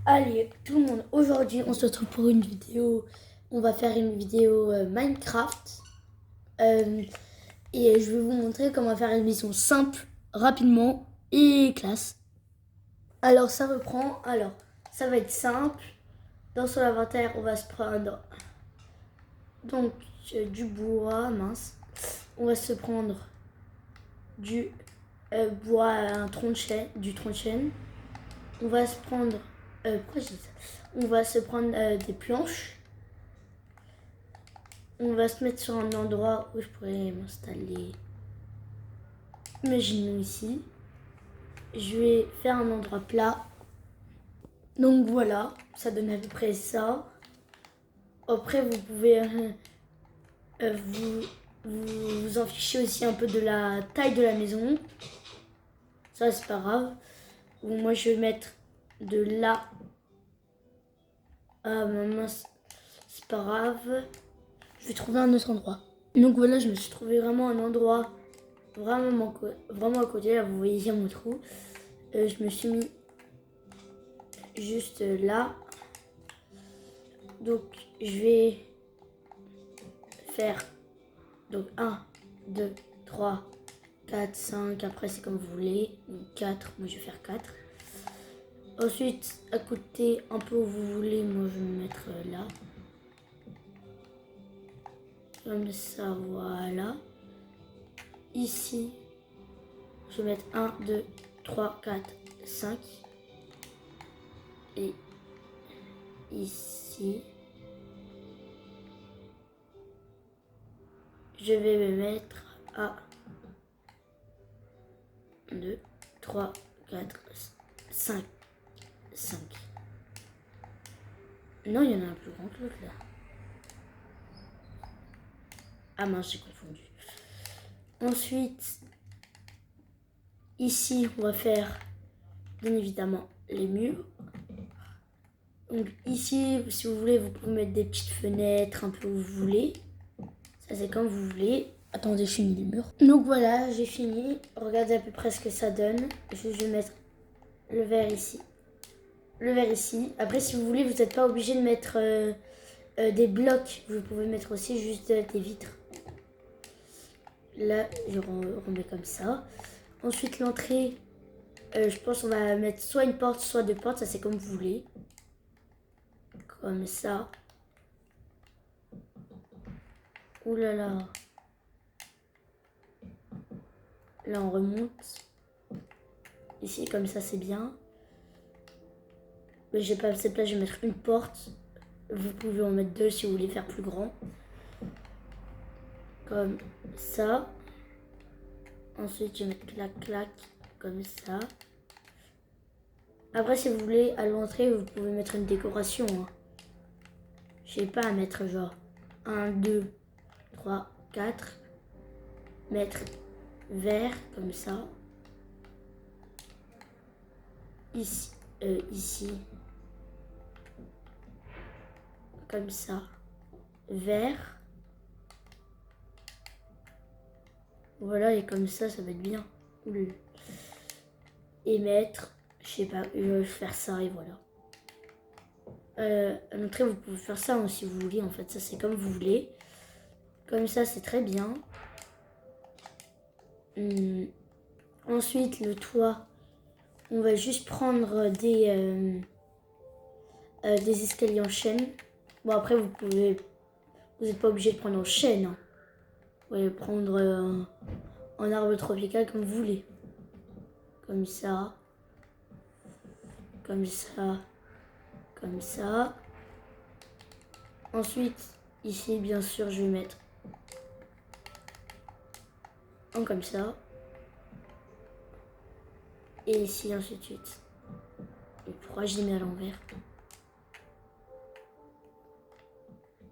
Allez, tout le monde, aujourd'hui on se retrouve pour une vidéo. On va faire une vidéo Minecraft. Et je vais vous montrer comment faire une mission simple, rapidement et classe. Alors ça reprend, ça va être simple. Dans son inventaire, on va se prendre donc du bois, mince. On va se prendre du bois, un du tronc de chêne. On va se prendre, pourquoi je dis ça? On va se prendre des planches. On va se mettre sur un endroit où je pourrais m'installer. Imaginons ici. Je vais faire un endroit plat. Donc voilà, ça donne à peu près ça. Après, vous pouvez vous en ficher aussi un peu de la taille de la maison. Ça, c'est pas grave. Bon, moi, je vais mettre de là. Ah, mince, c'est pas grave. Je vais trouver un autre endroit. Donc voilà, je me suis trouvé vraiment un endroit vraiment à côté. Là, vous voyez, il y a mon trou. Je me suis mis juste là. Donc, je vais faire donc 1, 2, 3, 4, 5. Après, c'est comme vous voulez. Donc 4, moi je vais faire 4. Ensuite, à côté, un peu où vous voulez, moi je vais me mettre là. Comme ça, voilà. Ici, je vais mettre 1, 2, 3, 4, 5. Et ici, je vais me mettre à 2, 3, 4, 5. 5. Non, il y en a un plus grand que l'autre là. Ah mince, j'ai confondu. Ensuite, ici, on va faire bien évidemment les murs. Donc ici, si vous voulez, vous pouvez mettre des petites fenêtres un peu où vous voulez. Ça, c'est comme vous voulez. Attendez, je finis les murs. Donc voilà, j'ai fini. Regardez à peu près ce que ça donne. Je vais mettre le verre ici. Le verre ici. Après, si vous voulez, vous n'êtes pas obligé de mettre des blocs. Vous pouvez mettre aussi juste des vitres. Là, je remets comme ça. Ensuite, l'entrée, je pense qu'on va mettre soit une porte, soit deux portes. Ça, c'est comme vous voulez. Comme ça. Ouh là là. Là, on remonte. Ici, comme ça, c'est bien. Mais j'ai pas assez de place, je vais mettre une porte. Vous pouvez en mettre deux si vous voulez faire plus grand. Comme ça. Ensuite, je vais mettre clac-clac. Comme ça. Après, si vous voulez, à l'entrée, vous pouvez mettre une décoration. Hein. Je sais pas, à mettre genre 1, 2, 3, 4. Mettre vert, comme ça. Ici. Comme ça. Vert. Voilà, et comme ça va être bien. Et mettre, je sais pas, je vais faire ça et voilà. À l'entrée, vous pouvez faire ça hein, si vous voulez. En fait, ça c'est comme vous voulez. Comme ça, c'est très bien. Ensuite, le toit, on va juste prendre des escaliers en chaîne. Bon, après, vous n'êtes pas obligé de prendre en chaîne. Hein. Vous pouvez prendre en arbre tropical comme vous voulez. Comme ça. Comme ça. Comme ça. Ensuite, ici, bien sûr, je vais mettre un comme ça. Et ici, ainsi de suite. Et pourquoi je les mets à l'envers?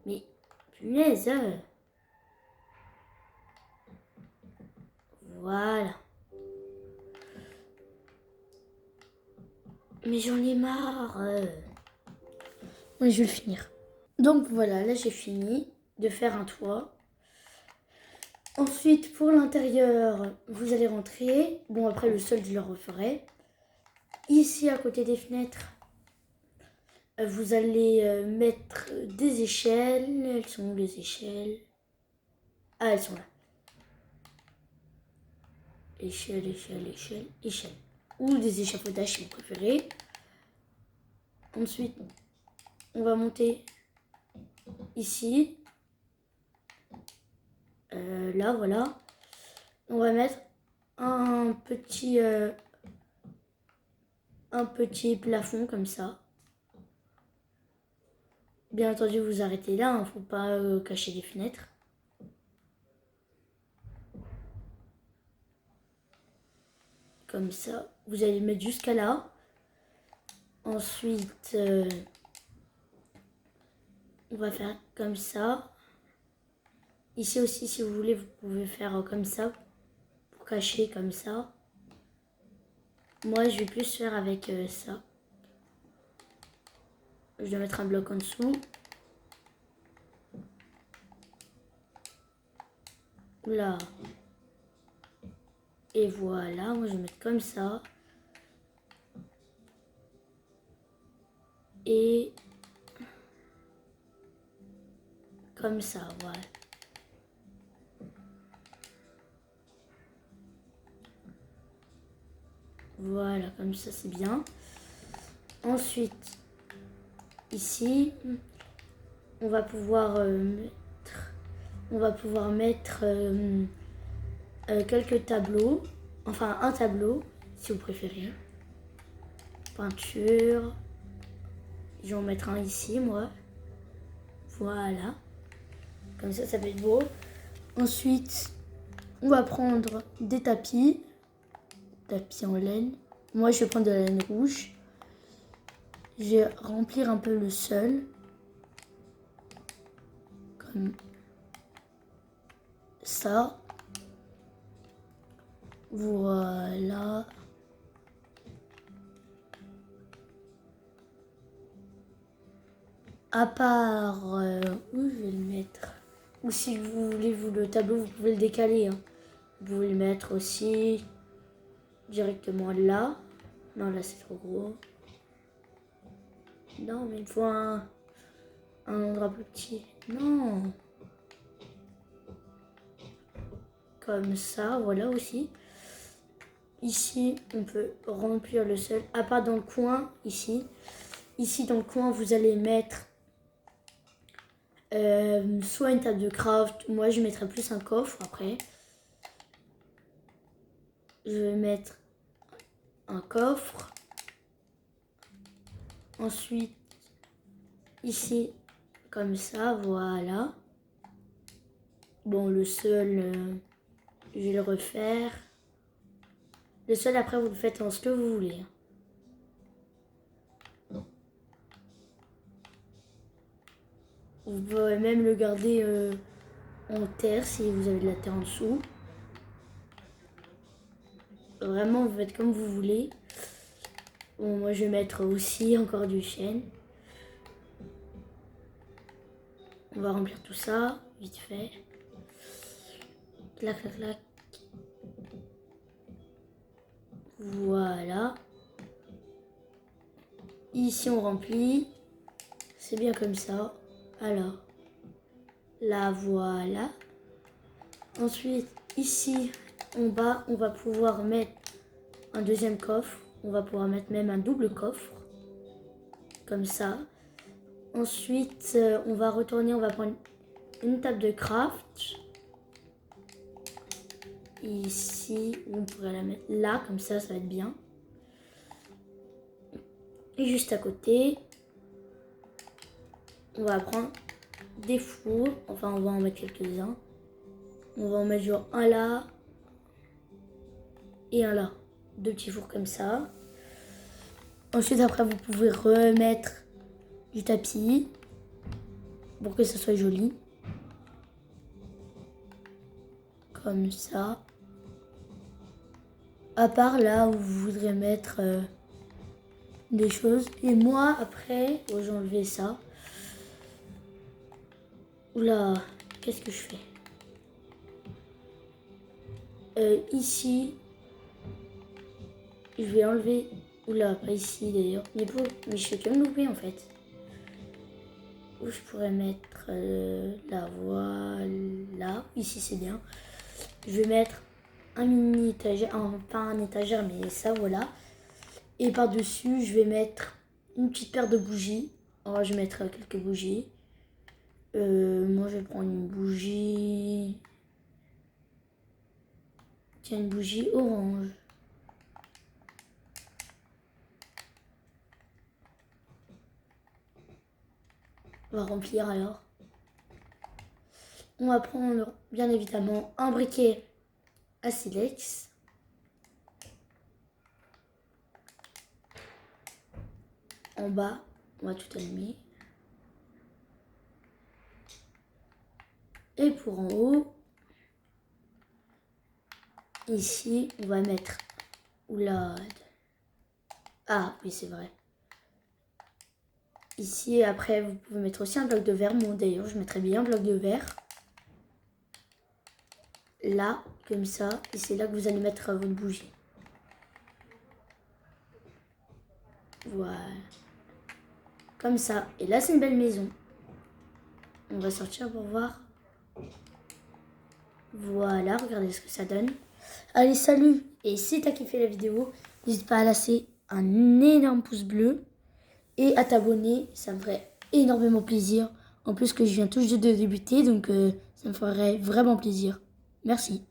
Mais, punaise! Voilà. Mais j'en ai marre. Oui, je vais le finir. Donc voilà, là j'ai fini de faire un toit. Ensuite, pour l'intérieur, vous allez rentrer. Bon, après le sol, je le referai. Ici, à côté des fenêtres, Vous allez mettre des échelles. Elles sont où les échelles? Ah, elles sont là. Échelle, échelle, échelle, échelle. Ou des échafaudages si vous préférez. Ensuite, on va monter ici. Là, voilà. On va mettre un petit plafond comme ça. Bien entendu, vous arrêtez là, hein, faut pas cacher les fenêtres. Comme ça, vous allez le mettre jusqu'à là. Ensuite, on va faire comme ça. Ici aussi, si vous voulez, vous pouvez faire comme ça, pour cacher comme ça. Moi, je vais plus faire avec ça. Je vais mettre un bloc en dessous. Là. Et voilà, moi je vais mettre comme ça. Et comme ça, voilà. Voilà, comme ça c'est bien. Ensuite, ici, on va pouvoir mettre quelques tableaux. Enfin, un tableau, si vous préférez. Peinture. Je vais en mettre un ici, moi. Voilà. Comme ça peut être beau. Ensuite, on va prendre des tapis. Tapis en laine. Moi, je vais prendre de la laine rouge. Je vais remplir un peu le sol. Comme ça. Voilà. À part... où je vais le mettre? Ou si vous voulez, vous, le tableau, vous pouvez le décaler. Hein. Vous pouvez le mettre aussi directement là. Non, là, c'est trop gros. Non, mais il faut un endroit plus petit. Non. Comme ça, voilà aussi. Ici, on peut remplir le sol. À part dans le coin, ici. Ici, dans le coin, vous allez mettre soit une table de craft. Moi, je mettrai plus un coffre après. Je vais mettre un coffre. Ensuite, ici, comme ça, voilà. Bon, le sol, je vais le refaire. Le sol, après, vous le faites en ce que vous voulez. Vous pouvez même le garder en terre si vous avez de la terre en dessous. Vraiment, vous faites comme vous voulez. Bon, moi, je vais mettre aussi encore du chêne. On va remplir tout ça, vite fait. Clac, clac, clac. Voilà. Ici, on remplit. C'est bien comme ça. Alors, là, voilà. Ensuite, ici, en bas, on va pouvoir mettre un deuxième coffre. On va pouvoir mettre même un double coffre. Comme ça. Ensuite, on va retourner, on va prendre une table de craft. Ici, on pourrait la mettre là, comme ça va être bien. Et juste à côté, on va prendre des fours. Enfin, on va en mettre quelques-uns. On va en mettre genre un là et un là. Deux petits fours comme ça. Ensuite, après, vous pouvez remettre du tapis pour que ça soit joli. Comme ça. À part là où vous voudrez mettre des choses. Et moi, après, j'ai enlevé ça. Oula, qu'est-ce que je fais? Ici, je vais enlever... Oula, pas ici d'ailleurs. Mais je fais que me louper en fait. où je pourrais mettre la voilà. Ici, c'est bien. Je vais mettre un mini étagère, pas un étagère, mais ça, voilà. Et par-dessus, je vais mettre une petite paire de bougies. Alors, je vais mettre quelques bougies. Moi, je vais prendre une bougie. Tiens, une bougie orange. On va remplir alors. On va prendre, bien évidemment, un briquet à silex. En bas, on va tout allumer. Et pour en haut, ici, on va mettre... Oula. Ah, oui, c'est vrai. Ici, après, vous pouvez mettre aussi un bloc de verre. Moi, d'ailleurs, je mettrais bien un bloc de verre. Là, comme ça. Et c'est là que vous allez mettre votre bougie. Voilà. Comme ça. Et là, c'est une belle maison. On va sortir pour voir. Voilà, regardez ce que ça donne. Allez, salut! Et si t'as kiffé la vidéo, n'hésite pas à lâcher un énorme pouce bleu et à t'abonner, ça me ferait énormément plaisir. En plus que je viens tout juste de débuter, donc ça me ferait vraiment plaisir. Merci.